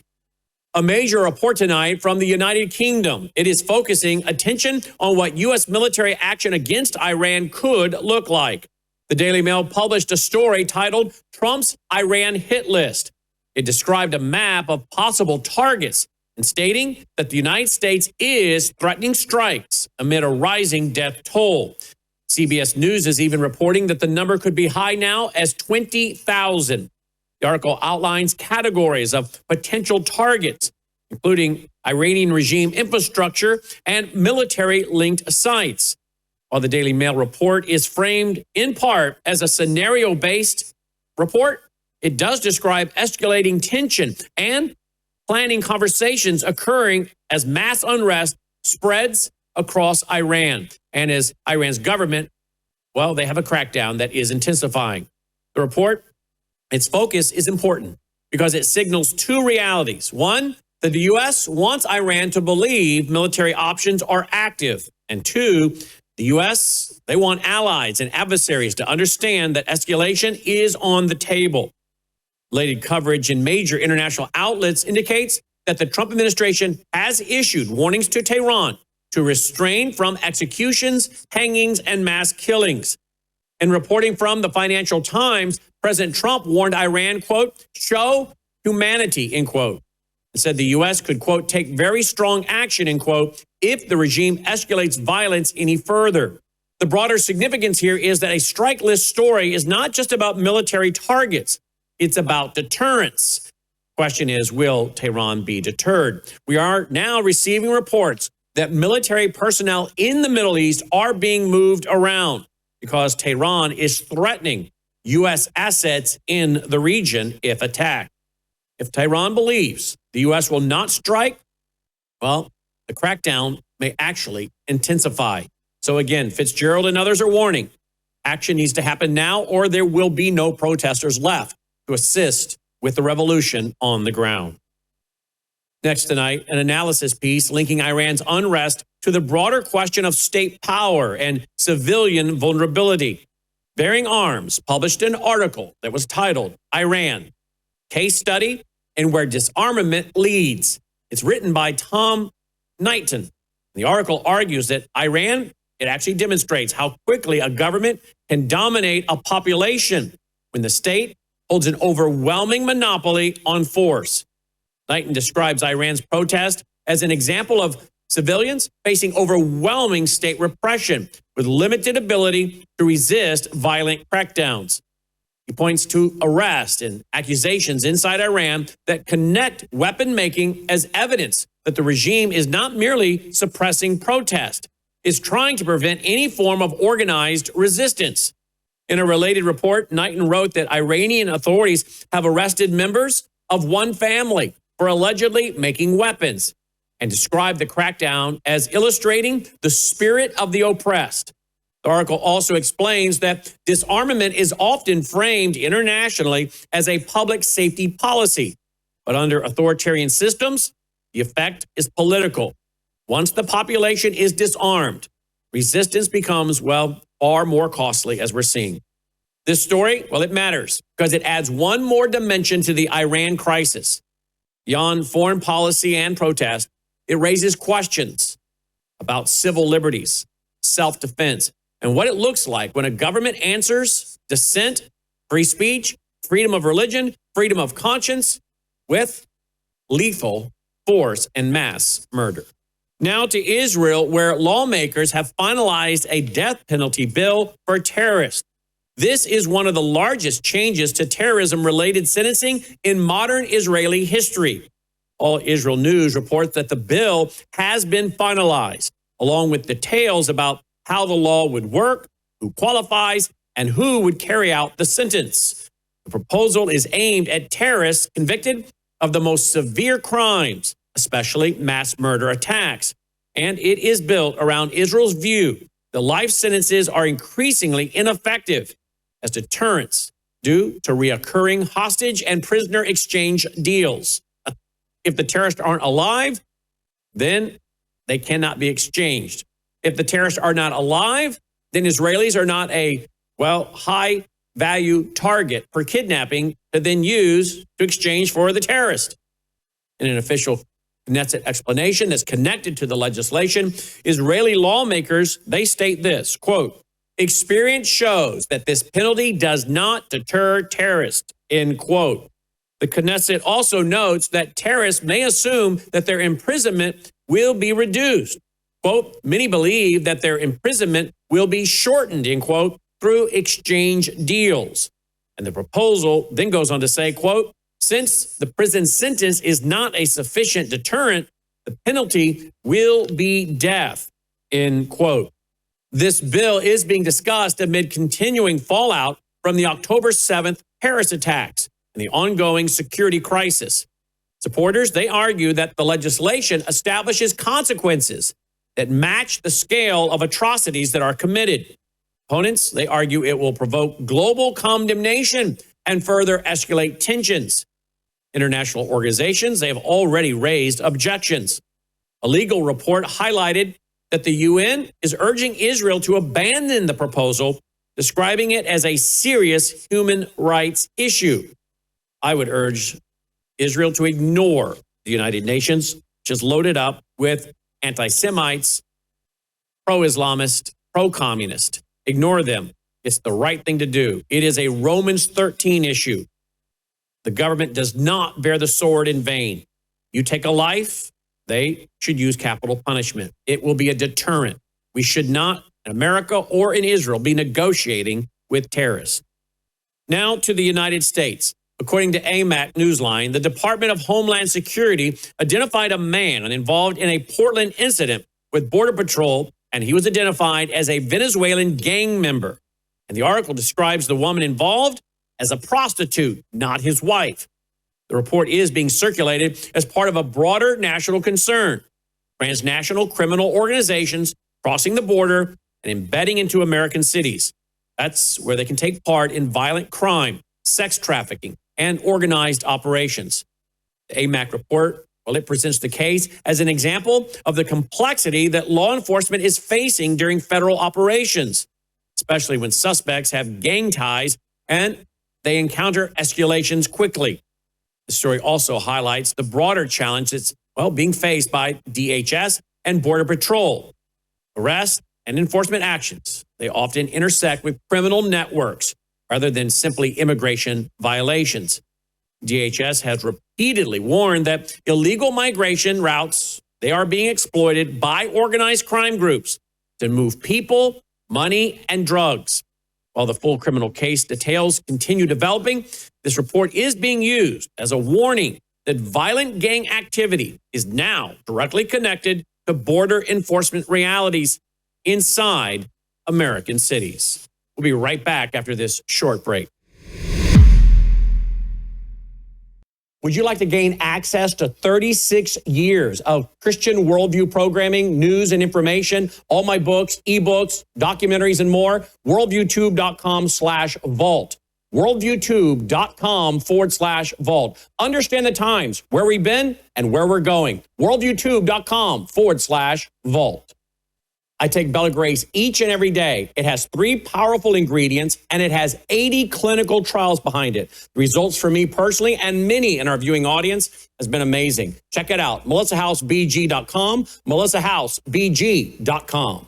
[SPEAKER 10] A major report tonight from the United Kingdom. It is focusing attention on what U.S. military action against Iran could look like. The Daily Mail published a story titled Trump's Iran Hit List. It described a map of possible targets and stating that the United States is threatening strikes amid a rising death toll. CBS News is even reporting that the number could be high now as 20,000. The article outlines categories of potential targets, including Iranian regime infrastructure and military-linked sites. While the Daily Mail report is framed in part as a scenario-based report, it does describe escalating tension and planning conversations occurring as mass unrest spreads across Iran. And as Iran's government, well, they have a crackdown that is intensifying. The report, its focus is important because it signals two realities. One, that the U.S. wants Iran to believe military options are active. And two, the U.S., they want allies and adversaries to understand that escalation is on the table. Related coverage in major international outlets indicates that the Trump administration has issued warnings to Tehran to restrain from executions, hangings, and mass killings. In reporting from the Financial Times, President Trump warned Iran, quote, show humanity, end quote, and said the U.S. could, quote, take very strong action, end quote, if the regime escalates violence any further. The broader significance here is that a strike list story is not just about military targets. It's about deterrence. Question is, will Tehran be deterred? We are now receiving reports that military personnel in the Middle East are being moved around because Tehran is threatening U.S. assets in the region if attacked. If Tehran believes the U.S. will not strike, well, the crackdown may actually intensify. So again, Fitzgerald and others are warning, action needs to happen now or there will be no protesters left to assist with the revolution on the ground. Next tonight, an analysis piece linking Iran's unrest to the broader question of state power and civilian vulnerability. Bearing Arms published an article that was titled Iran, Case Study and Where Disarmament Leads. It's written by Tom Knighton. The article argues that Iran, it actually demonstrates how quickly a government can dominate a population when the state holds an overwhelming monopoly on force. Knighton describes Iran's protest as an example of civilians facing overwhelming state repression with limited ability to resist violent crackdowns. He points to arrests and accusations inside Iran that connect weapon making as evidence that the regime is not merely suppressing protest, it's trying to prevent any form of organized resistance. In a related report, Knighton wrote that Iranian authorities have arrested members of one family for allegedly making weapons and described the crackdown as illustrating the spirit of the oppressed. The article also explains that disarmament is often framed internationally as a public safety policy, but under authoritarian systems, the effect is political. Once the population is disarmed, resistance becomes, well, far more costly, as we're seeing. This story, well, it matters because it adds one more dimension to the Iran crisis. Beyond foreign policy and protest, it raises questions about civil liberties, self-defense, and what it looks like when a government answers dissent, free speech, freedom of religion, freedom of conscience with lethal force and mass murder. Now to Israel, where lawmakers have finalized a death penalty bill for terrorists. This is one of the largest changes to terrorism-related sentencing in modern Israeli history. All Israel News reports that the bill has been finalized, along with details about how the law would work, who qualifies, and who would carry out the sentence. The proposal is aimed at terrorists convicted of the most severe crimes, especially mass murder attacks. And it is built around Israel's view that life sentences are increasingly ineffective as deterrents due to reoccurring hostage and prisoner exchange deals. If the terrorists aren't alive, then they cannot be exchanged. If the terrorists are not alive, then Israelis are not a, well, high value target for kidnapping to then use to exchange for the terrorist. In an official Knesset explanation that's connected to the legislation, Israeli lawmakers, they state this, quote, experience shows that this penalty does not deter terrorists, end quote. The Knesset also notes that terrorists may assume that their imprisonment will be reduced. Quote, many believe that their imprisonment will be shortened, end quote, through exchange deals. And the proposal then goes on to say, quote, since the prison sentence is not a sufficient deterrent, the penalty will be death, end quote. This bill is being discussed amid continuing fallout from the October 7th Paris attacks and the ongoing security crisis. Supporters, they argue that the legislation establishes consequences that match the scale of atrocities that are committed. Opponents, they argue it will provoke global condemnation and further escalate tensions. International organizations, they have already raised objections. A legal report highlighted that the UN is urging Israel to abandon the proposal, describing it as a serious human rights issue. I would urge Israel to ignore the United Nations, which is loaded up with anti-Semites, pro-Islamist, pro-communist. Ignore them. It's the right thing to do. It is a Romans 13 issue. The government does not bear the sword in vain. You take a life, they should use capital punishment. It will be a deterrent. We should not, in America or in Israel, be negotiating with terrorists. Now to the United States. According to AMAC Newsline, the Department of Homeland Security identified a man involved in a Portland incident with Border Patrol, and he was identified as a Venezuelan gang member. And the article describes the woman involved as a prostitute, not his wife. The report is being circulated as part of a broader national concern. Transnational criminal organizations crossing the border and embedding into American cities. That's where they can take part in violent crime, sex trafficking, and organized operations. The AMAC report, well, it presents the case as an example of the complexity that law enforcement is facing during federal operations, especially when suspects have gang ties and they encounter escalations quickly. The story also highlights the broader challenge that's, well, being faced by DHS and Border Patrol. Arrest and enforcement actions, they often intersect with criminal networks rather than simply immigration violations. DHS has repeatedly warned that illegal migration routes, they are being exploited by organized crime groups to move people, money, and drugs. While the full criminal case details continue developing, this report is being used as a warning that violent gang activity is now directly connected to border enforcement realities inside American cities. We'll be right back after this short break. Would you like to gain access to 36 years of Christian Worldview programming, news and information, all my books, ebooks, documentaries, and more? WorldviewTube.com/vault. WorldviewTube.com/vault. Understand the times, where we've been and where we're going. WorldviewTube.com/vault. I take Bella Grace each and every day. It has 3 powerful ingredients, and it has 80 clinical trials behind it. The results for me personally and many in our viewing audience has been amazing. Check it out, melissahousebg.com, melissahousebg.com.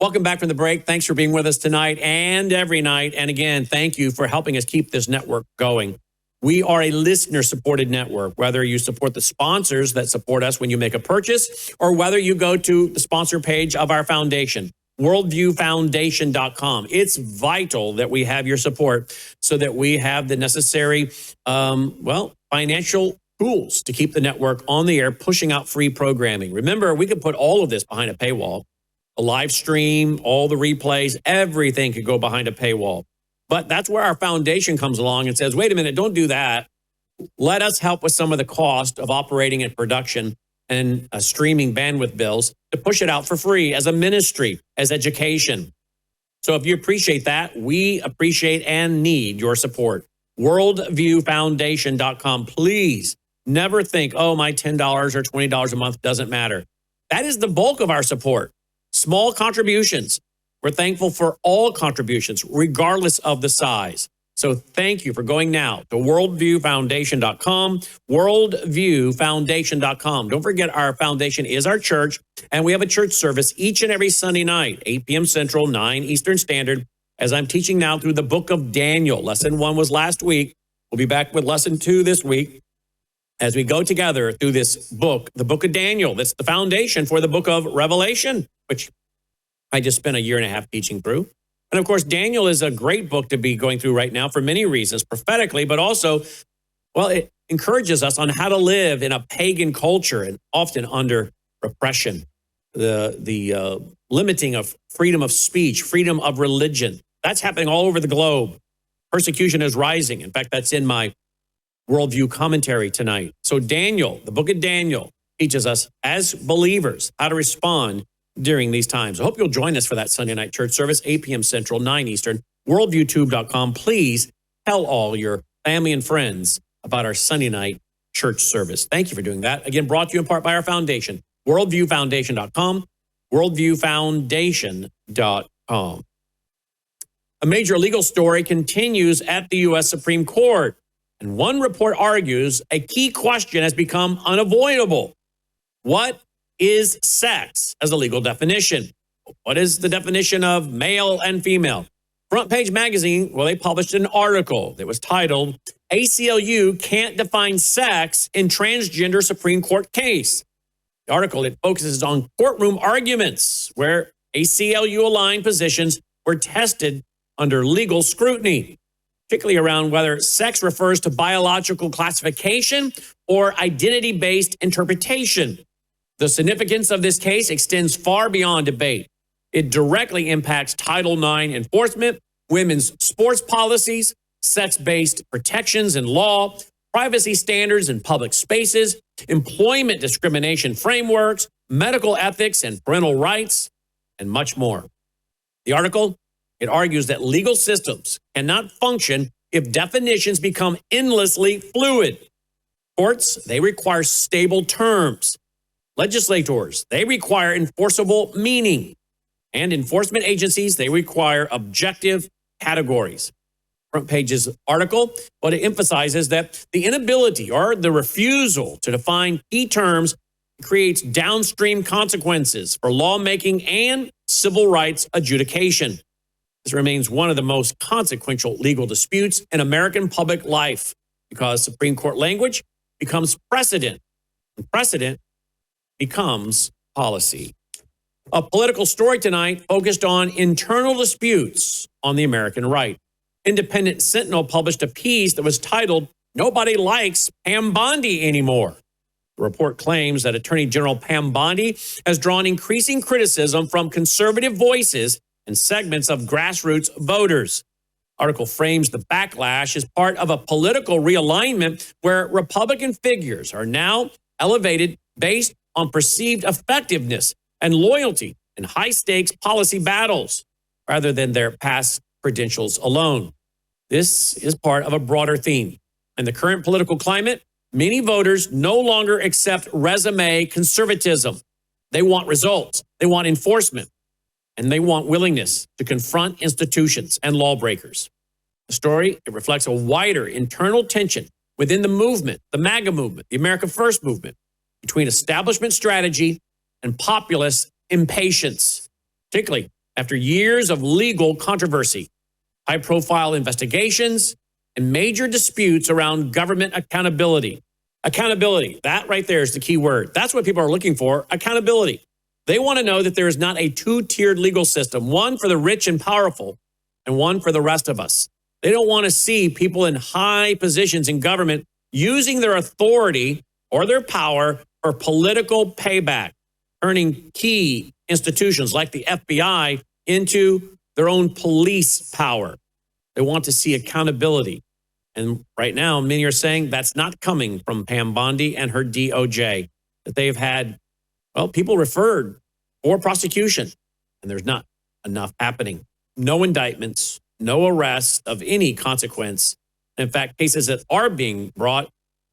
[SPEAKER 10] Welcome back from the break. Thanks for being with us tonight and every night. And again, thank you for helping us keep this network going. We are a listener-supported network, whether you support the sponsors that support us when you make a purchase, or whether you go to the sponsor page of our foundation, worldviewfoundation.com. It's vital that we have your support so that we have the necessary, financial tools to keep the network on the air, pushing out free programming. Remember, we could put all of this behind a paywall. A live stream, all the replays, everything could go behind a paywall. But that's where our foundation comes along and says, wait a minute, don't do that. Let us help with some of the cost of operating and production and streaming bandwidth bills to push it out for free as a ministry, as education. So if you appreciate that, we appreciate and need your support. Worldviewfoundation.com. Please never think, oh, my $10 or $20 a month doesn't matter. That is the bulk of our support. Small contributions. We're thankful for all contributions, regardless of the size. So thank you for going now to worldviewfoundation.com, worldviewfoundation.com. Don't forget, our foundation is our church, and we have a church service each and every Sunday night, 8 p.m. Central, 9 Eastern Standard, as I'm teaching now through the book of Daniel. Lesson 1 was last week. We'll be back with lesson 2 this week as we go together through this book, the book of Daniel. That's the foundation for the book of Revelation, which I just spent a year and a half teaching through. And of course, Daniel is a great book to be going through right now for many reasons, prophetically, but also, well, it encourages us on how to live in a pagan culture and often under repression, the limiting of freedom of speech, freedom of religion. That's happening all over the globe. Persecution is rising. In fact, that's in my Worldview commentary tonight. So Daniel, the book of Daniel, teaches us as believers how to respond during these times. I hope you'll join us for that Sunday night church service, 8 p.m. Central, 9 Eastern, worldviewtube.com. Please tell all your family and friends about our Sunday night church service. Thank you for doing that. Again, brought to you in part by our foundation, worldviewfoundation.com, worldviewfoundation.com. A major legal story continues at the U.S. Supreme Court, and one report argues a key question has become unavoidable. What is sex as a legal definition? What is the definition of male and female? Front Page Magazine, well, they published an article that was titled, ACLU Can't Define Sex in Transgender Supreme Court Case. The article, it focuses on courtroom arguments where ACLU-aligned positions were tested under legal scrutiny, particularly around whether sex refers to biological classification or identity-based interpretation. The significance of this case extends far beyond debate. It directly impacts Title IX enforcement, women's sports policies, sex-based protections in law, privacy standards in public spaces, employment discrimination frameworks, medical ethics and parental rights, and much more. The article, it argues that legal systems cannot function if definitions become endlessly fluid. Courts, they require stable terms. Legislators, they require enforceable meaning. And enforcement agencies, they require objective categories. Front Page's article, but it emphasizes that the inability or the refusal to define key terms creates downstream consequences for lawmaking and civil rights adjudication. This remains one of the most consequential legal disputes in American public life because Supreme Court language becomes precedent, and precedent becomes policy. A political story tonight focused on internal disputes on the American right. Independent Sentinel published a piece that was titled, Nobody Likes Pam Bondi Anymore. The report claims that Attorney General Pam Bondi has drawn increasing criticism from conservative voices and segments of grassroots voters. The article frames the backlash as part of a political realignment where Republican figures are now elevated based on perceived effectiveness and loyalty in high-stakes policy battles rather than their past credentials alone. This is part of a broader theme. In the current political climate, many voters no longer accept resume conservatism. They want results, they want enforcement, and they want willingness to confront institutions and lawbreakers. The story, it reflects a wider internal tension within the movement, the MAGA movement, the America First movement, between establishment strategy and populist impatience, particularly after years of legal controversy, high-profile investigations, and major disputes around government accountability. Accountability, that right there is the key word. That's what people are looking for, accountability. They want to know that there is not a two-tiered legal system, one for the rich and powerful and one for the rest of us. They don't want to see people in high positions in government using their authority or their power for political payback, turning key institutions like the FBI into their own police power. They want to see accountability. And right now, many are saying that's not coming from Pam Bondi and her DOJ, that they've had, well, people referred for prosecution, and there's not enough happening. No indictments, no arrests of any consequence. In fact, cases that are being brought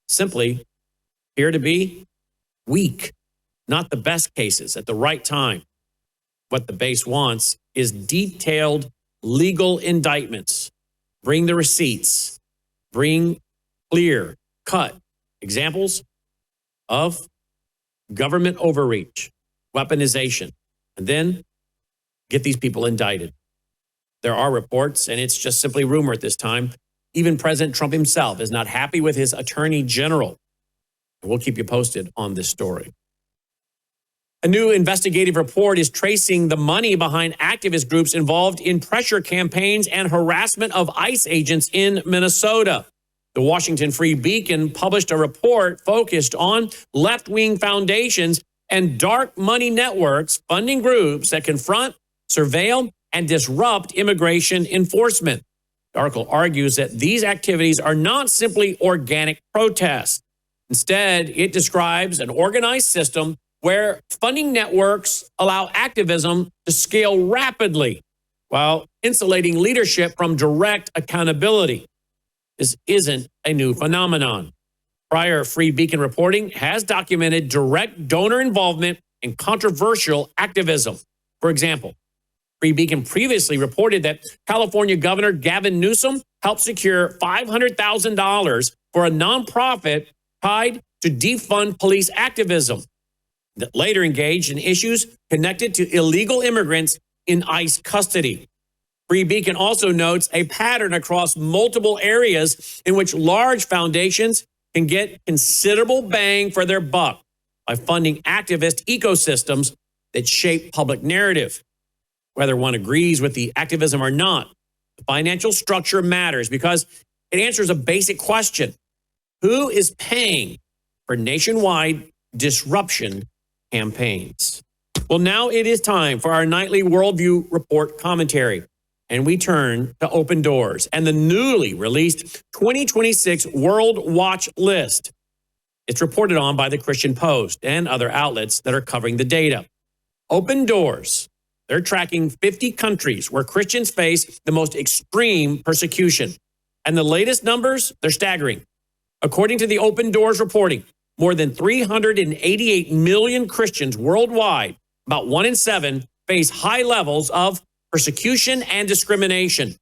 [SPEAKER 10] simply appear to be weak, not the best cases at the right time. What the base wants is detailed legal indictments. Bring the receipts. Bring clear, cut examples of government overreach, weaponization, and then get these people indicted. There are reports, and it's just simply rumor at this time, even President Trump himself is not happy with his attorney general. We'll keep you posted on this story. A new investigative report is tracing the money behind activist groups involved in pressure campaigns and harassment of ICE agents in Minnesota. The Washington Free Beacon published a report focused on left-wing foundations and dark money networks funding groups that confront, surveil, and disrupt immigration enforcement. The article argues that these activities are not simply organic protests. Instead, it describes an organized system where funding networks allow activism to scale rapidly while insulating leadership from direct accountability. This isn't a new phenomenon. Prior Free Beacon reporting has documented direct donor involvement in controversial activism. For example, Free Beacon previously reported that California Governor Gavin Newsom helped secure $500,000 for a nonprofit tied to defund police activism that later engaged in issues connected to illegal immigrants in ICE custody. Free Beacon also notes a pattern across multiple areas in which large foundations can get considerable bang for their buck by funding activist ecosystems that shape public narrative. Whether one agrees with the activism or not, the financial structure matters because it answers a basic question. Who is paying for nationwide disruption campaigns? Well, now it is time for our nightly Worldview Report commentary. And we turn to Open Doors and the newly released 2026 World Watch List. It's reported on by the Christian Post and other outlets that are covering the data. Open Doors, they're tracking 50 countries where Christians face the most extreme persecution. And the latest numbers, they're staggering. According to the Open Doors reporting, more than 388 million Christians worldwide, about 1 in 7, face high levels of persecution and discrimination.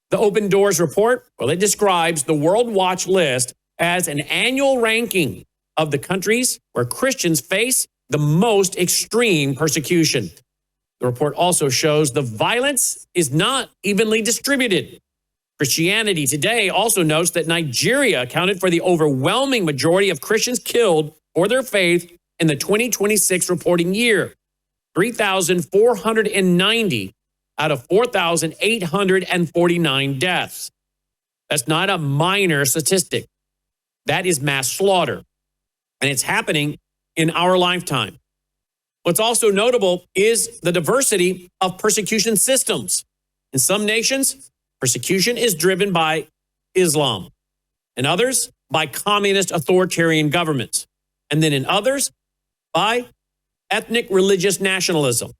[SPEAKER 10] The Open Doors report, well, it describes the World Watch List as an annual ranking of the countries where Christians face the most extreme persecution. The report also shows the violence is not evenly distributed. Christianity Today also notes that Nigeria accounted for the overwhelming majority of Christians killed for their faith in the 2026 reporting year, 3,490 out of 4,849 deaths. That's not a minor statistic. That is mass slaughter. And it's happening in our lifetime. What's also notable is the diversity of persecution systems. In some nations, persecution is driven by Islam. In others, by communist authoritarian governments. And then in others, by ethnic religious nationalism.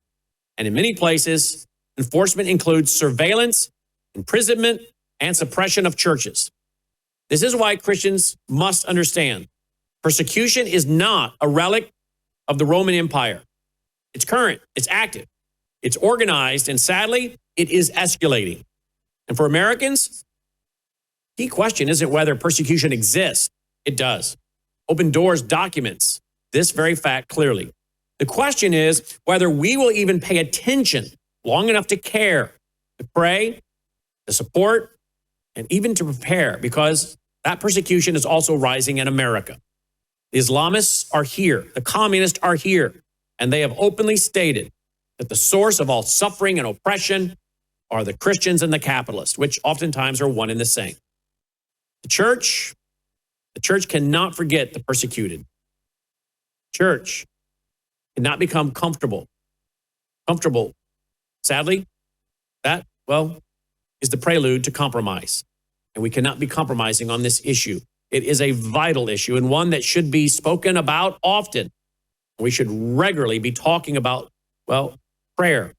[SPEAKER 10] And in many places, enforcement includes surveillance, imprisonment, and suppression of churches. This is why Christians must understand persecution is not a relic of the Roman Empire. It's current, it's active, it's organized, and sadly, it is escalating. And for Americans, the key question isn't whether persecution exists. It does. Open Doors documents this very fact clearly. The question is whether we will even pay attention long enough to care, to pray, to support, and even to prepare, because that persecution is also rising in America. The Islamists are here. The communists are here. And they have openly stated that the source of all suffering and oppression are the Christians and the capitalists, which oftentimes are one and the same. The church cannot forget the persecuted. Church cannot become comfortable. Comfortable, sadly, that, is the prelude to compromise. And we cannot be compromising on this issue. It is a vital issue and one that should be spoken about often. We should regularly be talking about, prayer,